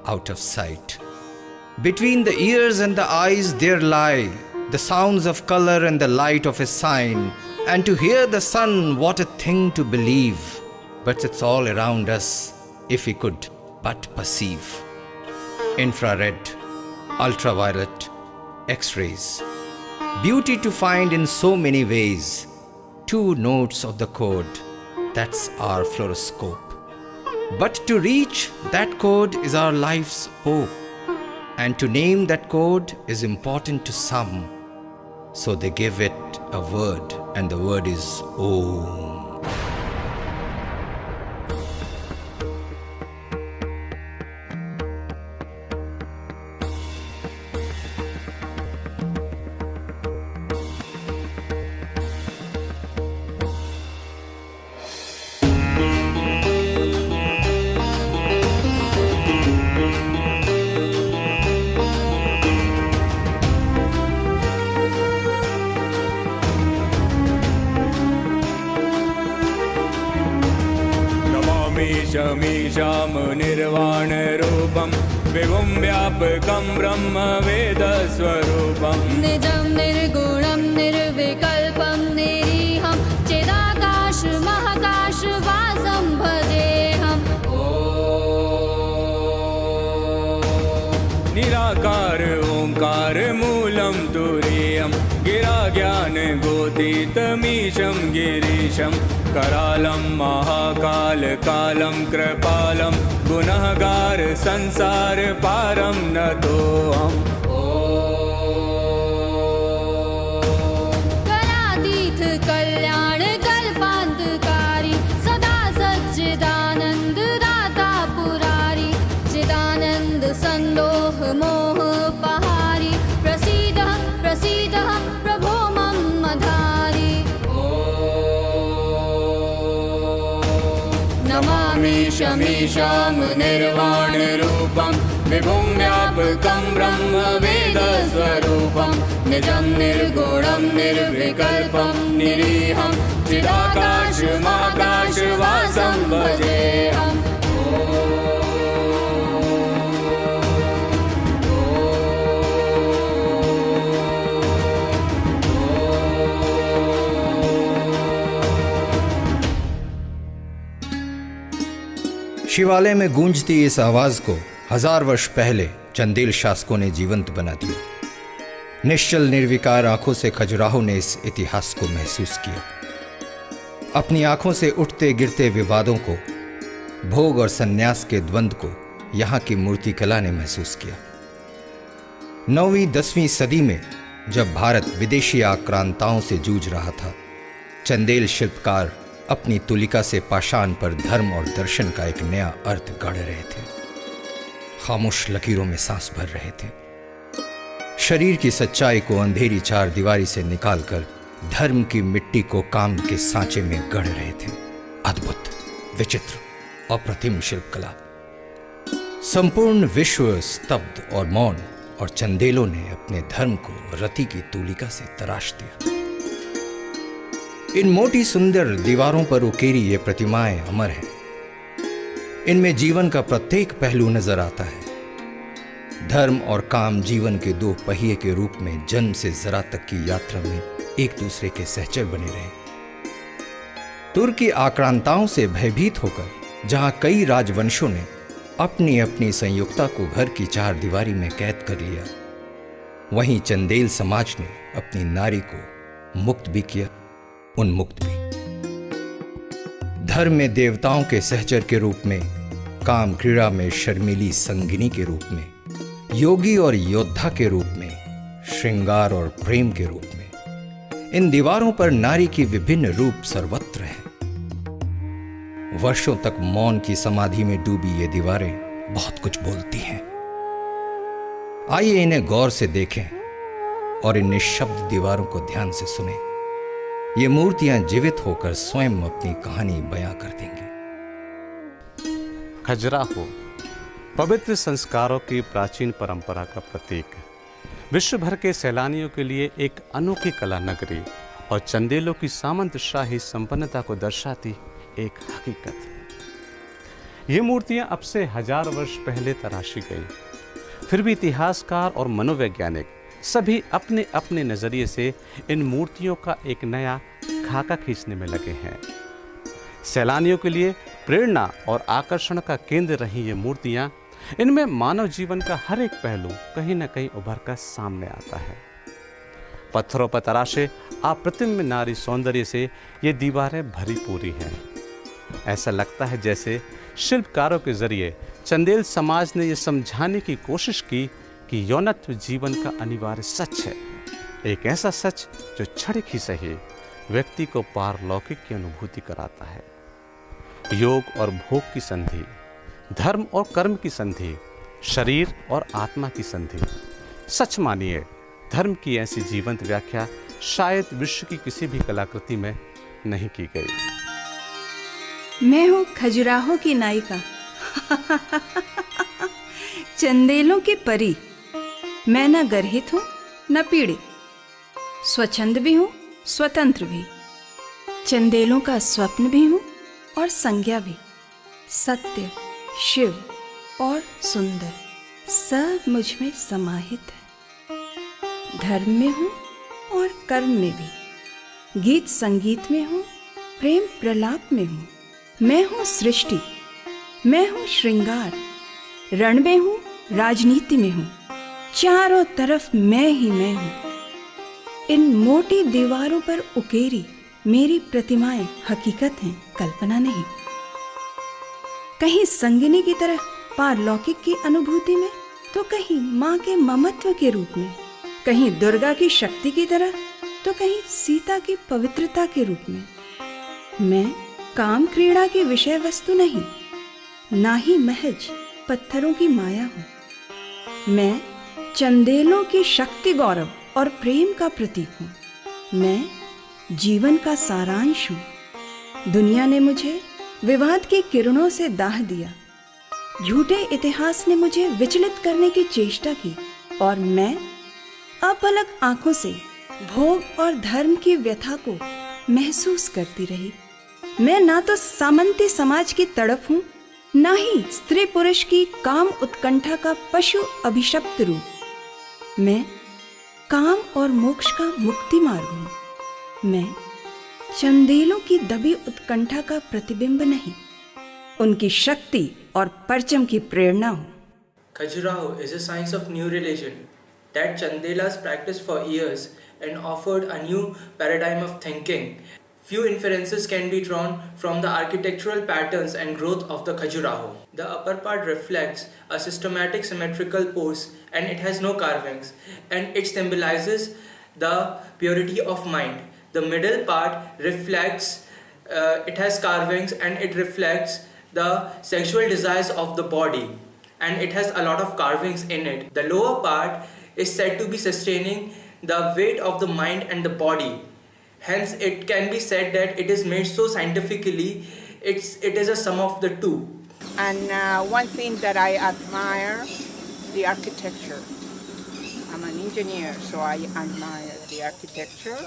out of sight. Between the ears and the eyes there lie the sounds of color and the light of a sign. And to hear the sun, what a thing to believe. But it's all around us, if we could but perceive. Infrared, ultraviolet, X-rays. Beauty to find in so many ways. 2 notes of the chord, that's our fluoroscope. But to reach that chord is our life's hope. And to name that chord is important to some. So they give it a word, and the word is Om. शमीशाम निर्वाण रूपम विभुं व्यापकं ब्रह्म वेद स्वरूपम निजं निर्गुणं निर्विकल्पं निरीहं चिदाकाश महाकाश वासं भजेऽहम्। निराकार ओंकार मूलं तुरीयं गिरा ज्ञान गोतीतमीशं गिरीशं करालं महाकाल कालं कृपालं गुनहगार संसार पारं नतोऽहम्। करातीत कल्याण कल्पान्तकारी सदा सच्चिदानन्द दाता पुरारी चिदानन्द संदोह मोह पहारी प्रसीद प्रसीद प्रभो मम धारी। नमामि शमीशां निर्वाण रूपं विभुं व्यापकं ब्रह्म वेद स्वरूपं निजं निर्गुणं निर्विकल्पं निरीहं चिदाकाश महाकाश वासं भजेऽहम्। शिवालय में गूंजती इस आवाज को 1000 वर्ष पहले चंदेल शासकों ने जीवंत बना दिया। निश्चल निर्विकार आंखों से खजुराहो ने इस इतिहास को महसूस किया। अपनी आंखों से उठते गिरते विवादों को, भोग और सन्यास के द्वंद्व को यहाँ की मूर्तिकला ने महसूस किया। 9वीं 10वीं सदी में जब भारत विदेशी आक्रांताओं से जूझ रहा था, चंदेल शिल्पकार अपनी तुलिका से पाषाण पर धर्म और दर्शन का एक नया अर्थ गढ़ रहे थे। खामोश लकीरों में सांस भर रहे थे। शरीर की सच्चाई को अंधेरी 4 दीवारी से निकालकर धर्म की मिट्टी को काम के सांचे में गढ़ रहे थे। अद्भुत, विचित्र, अप्रतिम शिल्पकला। संपूर्ण विश्व स्तब्ध और मौन, और चंदेलों ने अपने धर्म को रति की तुलिका से तराश दिया। इन मोटी सुंदर दीवारों पर उकेरी ये प्रतिमाएं अमर हैं। इनमें जीवन का प्रत्येक पहलू नजर आता है। धर्म और काम जीवन के 2 पहिए के रूप में जन्म से जरा तक की यात्रा में एक दूसरे के सहचर बने रहे। तुर्की आक्रांताओं से भयभीत होकर जहां कई राजवंशों ने अपनी अपनी संयुक्ता को घर की 4 दीवारी में कैद कर लिया, वहीं चंदेल समाज ने अपनी नारी को मुक्त भी किया, उन्मुक्त भी। धर्म में देवताओं के सहचर के रूप में, काम क्रीड़ा में शर्मीली संगिनी के रूप में, योगी और योद्धा के रूप में, श्रृंगार और प्रेम के रूप में, इन दीवारों पर नारी की विभिन्न रूप सर्वत्र है। वर्षों तक मौन की समाधि में डूबी ये दीवारें बहुत कुछ बोलती हैं। आइए इन्हें गौर से देखें और इन निःशब्द दीवारों को ध्यान से सुनें। ये मूर्तियां जीवित होकर स्वयं अपनी कहानी बयां कर देंगी। खजुराहो पवित्र संस्कारों की प्राचीन परंपरा का प्रतीक है। विश्व भर के सैलानियों के लिए एक अनोखी कला नगरी और चंदेलों की सामंतशाही संपन्नता को दर्शाती एक हकीकत। ये मूर्तियां अब से 1000 वर्ष पहले तराशी गई, फिर भी इतिहासकार और मनोवैज्ञानिक सभी अपने अपने नजरिए से इन मूर्तियों का एक नया खाका खींचने में लगे हैं। सैलानियों के लिए प्रेरणा और आकर्षण का केंद्र रही ये मूर्तियां, इनमें मानव जीवन का हर एक पहलू कहीं न कहीं उभर कर सामने आता है। पत्थरों पर तराशे अप्रतिम नारी सौंदर्य से ये दीवारें भरी पूरी हैं। ऐसा लगता है जैसे शिल्पकारों के जरिए चंदेल समाज ने यह समझाने की कोशिश की कि यौनत्व जीवन का अनिवार्य सच है, एक ऐसा सच जो क्षणिक ही सही व्यक्ति को पारलौकिक की अनुभूति कराता है। योग और भोग की संधि, धर्म और कर्म की संधि, शरीर और आत्मा की संधि। सच मानिए, धर्म की ऐसी जीवंत व्याख्या शायद विश्व की किसी भी कलाकृति में नहीं की गई। मैं हूँ खजुराहो की नायिका, चंदेलों की परी। मैं न गर्हित हूँ न पीड़ित, स्वच्छंद भी हूँ स्वतंत्र भी, चंदेलों का स्वप्न भी हूँ और संज्ञा भी। सत्य, शिव और सुंदर सब मुझ में समाहित है। धर्म में हूँ और कर्म में भी, गीत संगीत में हूँ, प्रेम प्रलाप में हूँ। मैं हूँ सृष्टि, मैं हूँ श्रृंगार, रण में हूँ, राजनीति में हूँ, चारों तरफ मैं ही मैं हूँ। इन मोटी दीवारों पर उकेरी मेरी प्रतिमाएं हकीकत हैं, कल्पना नहीं। कहीं संगिनी की तरह पारलौकिक की अनुभूति में, तो कहीं माँ के ममत्व के रूप में, कहीं दुर्गा की शक्ति की तरह, तो कहीं सीता की पवित्रता के रूप में। मैं काम क्रीड़ा की विषय वस्तु नहीं, ना ही महज पत्थरों की माया हूँ। मैं चंदेलों की शक्ति, गौरव और प्रेम का प्रतीक हूँ। मैं जीवन का सारांश हूँ। दुनिया ने मुझे विवाद की किरणों से दाह दिया, झूठे इतिहास ने मुझे विचलित करने की चेष्टा की, और मैं अपलक आंखों से भोग और धर्म की व्यथा को महसूस करती रही। मैं ना तो सामंती समाज की तड़प हूँ, ना ही स्त्री पुरुष की काम उत्कंठा का पशु अभिशप्त रूप। मैं काम और मोक्ष का मुक्ति मार्ग हूँ। मैं चंदेलों की दबी उत्कंठा का प्रतिबिंब नहीं, उनकी शक्ति और परचम की प्रेरणा हूँ। Khajuraho is a science of new religion that Chandelas practiced for years and offered a new paradigm of thinking. Few inferences can be drawn from the architectural patterns and growth of the Khajuraho. The upper part reflects a systematic symmetrical pose and it has no carvings, and it symbolizes the purity of mind. The middle part reflects, it has carvings and it reflects the sexual desires of the body, and it has a lot of carvings in it. The lower part is said to be sustaining the weight of the mind and the body. Hence, it can be said that it is made so scientifically, it is a sum of the two. And one thing that I admire, the architecture. I'm an engineer, so I admire the architecture.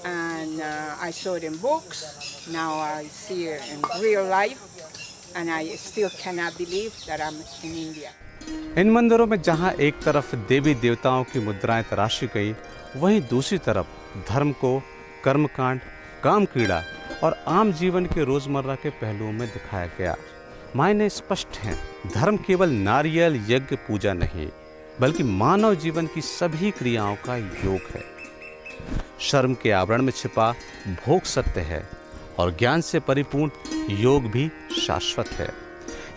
And I saw it in books, now I see it in real life, and I still cannot believe that I'm in India. इन मंदिरों में जहां एक तरफ देवी देवताओं की मुद्राएं तराशी गई, वहीं दूसरी तरफ धर्म को कर्मकांड, काम क्रीड़ा और आम जीवन के रोजमर्रा के पहलुओं में दिखाया गया। मायने स्पष्ट हैं, धर्म केवल नारियल यज्ञ पूजा नहीं, बल्कि मानव जीवन की सभी क्रियाओं का योग है। शर्म के आवरण में छिपा भोग सत्य है और ज्ञान से परिपूर्ण योग भी शाश्वत है।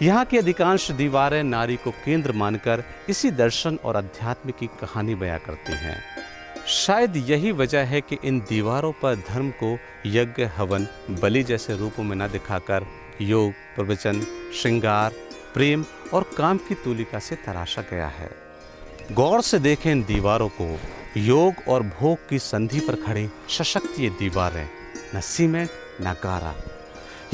यहाँ की अधिकांश दीवारें नारी को केंद्र मानकर इसी दर्शन और अध्यात्म की कहानी बयां करती हैं। शायद यही वजह है कि इन दीवारों पर धर्म को यज्ञ, हवन, बलि जैसे रूपों में न दिखाकर योग, प्रवचन, श्रृंगार, प्रेम और काम की तूलिका से तराशा गया है। गौर से देखें इन दीवारों को, योग और भोग की संधि पर खड़ी सशक्त ये दीवारें, न सीमेंट न गारा,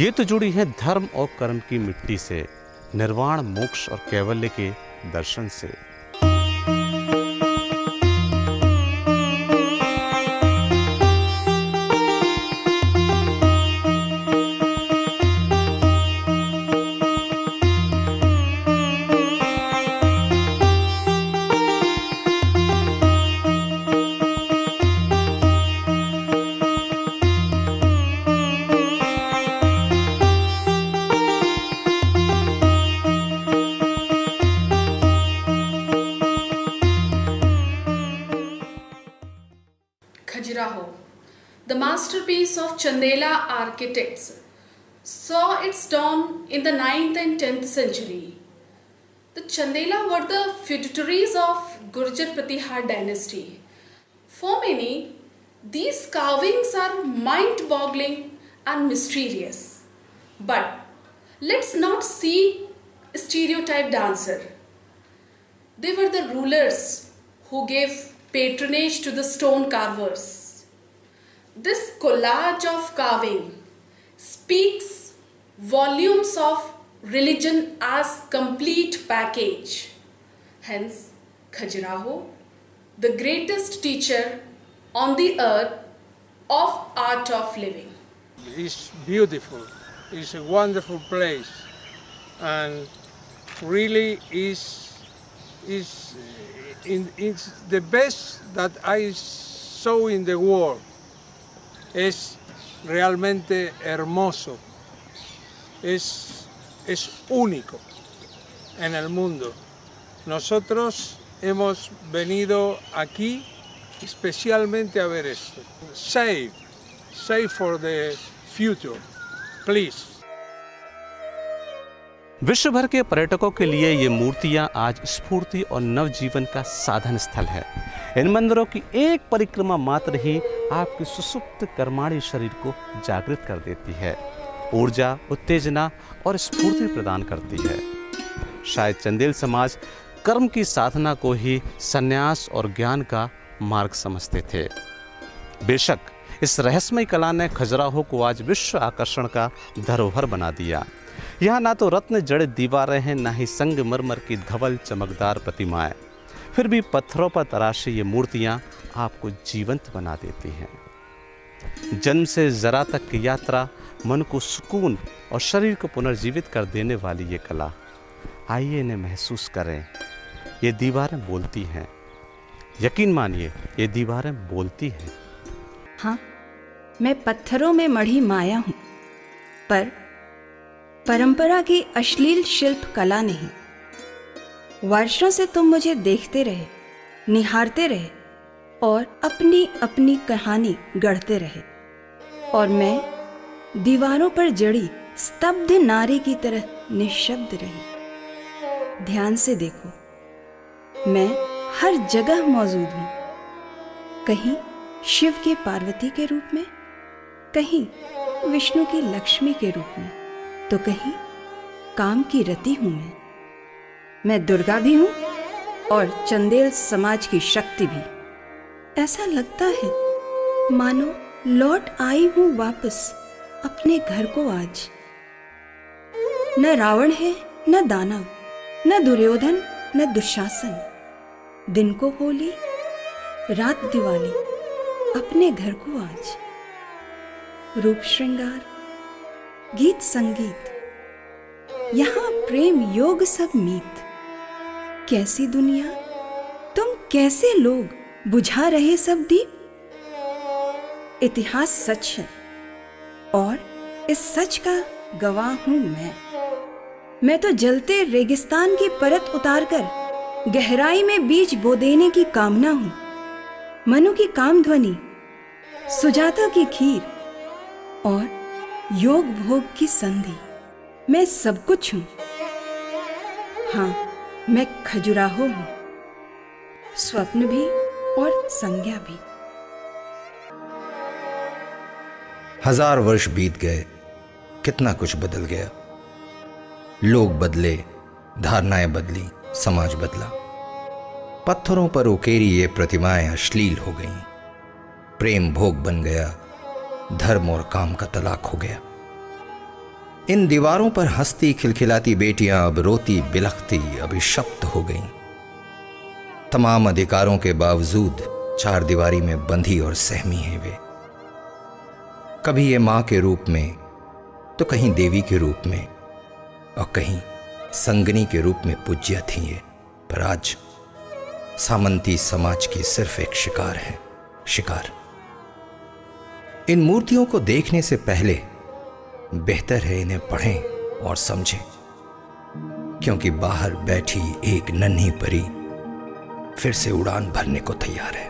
ये तो जुड़ी हैं धर्म और कर्म की मिट्टी से, निर्वाण, मोक्ष और कैवल्य के दर्शन से। the masterpiece of Chandela architects, saw its dawn in the 9th and 10th century. The Chandela were the feudatories of Gurjar Pratihar dynasty. For many, these carvings are mind-boggling and mysterious. But let's not see stereotyped answer. They were the rulers who gave patronage to the stone carvers. This collage of carving speaks volumes of religion as complete package. Hence, Khajuraho, the greatest teacher on the earth of art of living. It's beautiful. It's a wonderful place, and really it's the best that I saw in the world. Es realmente hermoso. Es único en el mundo. Nosotros hemos venido aquí especialmente a ver esto. Save for the future, please. विश्व भर के पर्यटकों के लिए ये मूर्तियां आज स्फूर्ति और नवजीवन का साधन स्थल है। इन मंदिरों की एक परिक्रमा मात्र ही आपके सुसुप्त कर्माणी शरीर को जागृत कर देती है, ऊर्जा, उत्तेजना और स्फूर्ति प्रदान करती है। शायद चंदेल समाज कर्म की साधना को ही संन्यास और ज्ञान का मार्ग समझते थे। बेशक इस रहस्यमय कला ने खजुराहो को आज विश्व आकर्षण का धरोहर बना दिया। यहाँ ना तो रत्न जड़े दीवारें हैं, ना ही संगमरमर की धवल चमकदार प्रतिमाएं, फिर भी पत्थरों पर तराशी ये मूर्तियाँ आपको जीवंत बना देती हैं। जन्म से जरा तक की यात्रा मन को सुकून और शरीर को पुनर्जीवित कर देने वाली ये कला, आइए इन्हें महसूस करें। ये दीवारें बोलती हैं, यकीन मानिए ये दीवारें बोलती हैं। हाँ, मैं पत्थरों में मढ़ी माया हूँ, पर परंपरा की अश्लील शिल्प कला नहीं। वर्षों से तुम मुझे देखते रहे, निहारते रहे और अपनी अपनी कहानी गढ़ते रहे, और मैं दीवारों पर जड़ी स्तब्ध नारी की तरह निशब्द रही। ध्यान से देखो, मैं हर जगह मौजूद हूँ, कहीं शिव के पार्वती के रूप में, कहीं विष्णु की लक्ष्मी के रूप में, तो कहीं काम की रति हूं मैं दुर्गा भी हूं और चंदेल समाज की शक्ति भी। ऐसा लगता है मानो लौट आई हूं वापस अपने घर को आज। न रावण है, न दानव, न दुर्योधन, न दुशासन। दिन को होली, रात दिवाली, अपने घर को आज। रूप श्रृंगार, गीत संगीत, यहाँ प्रेम योग सब मीत। कैसी दुनिया, तुम कैसे लोग बुझा रहे सब दीप। इतिहास सच है और इस सच का गवाह हूं मैं तो जलते रेगिस्तान की परत उतारकर गहराई में बीज बो देने की कामना हूं। मनु की काम ध्वनि, सुजाता की खीर और योग भोग की संधि, मैं सब कुछ हूं। हाँ, मैं खजुराहो हूं, स्वप्न भी और संज्ञा भी। 1000 वर्ष बीत गए, कितना कुछ बदल गया। लोग बदले, धारणाएं बदली, समाज बदला। पत्थरों पर उकेरी ये प्रतिमाएं अश्लील हो गईं, प्रेम भोग बन गया, धर्म और काम का तलाक हो गया। इन दीवारों पर हंसती खिलखिलाती बेटियां अब रोती बिलखती अभिशप्त हो गईं। तमाम अधिकारों के बावजूद चार दीवारी में बंधी और सहमी हैं वे। कभी ये मां के रूप में, तो कहीं देवी के रूप में, और कहीं संगनी के रूप में पूज्य थी ये, पर आज सामंती समाज की सिर्फ एक शिकार है, शिकार। इन मूर्तियों को देखने से पहले बेहतर है इन्हें पढ़ें और समझें, क्योंकि बाहर बैठी एक नन्ही परी फिर से उड़ान भरने को तैयार है।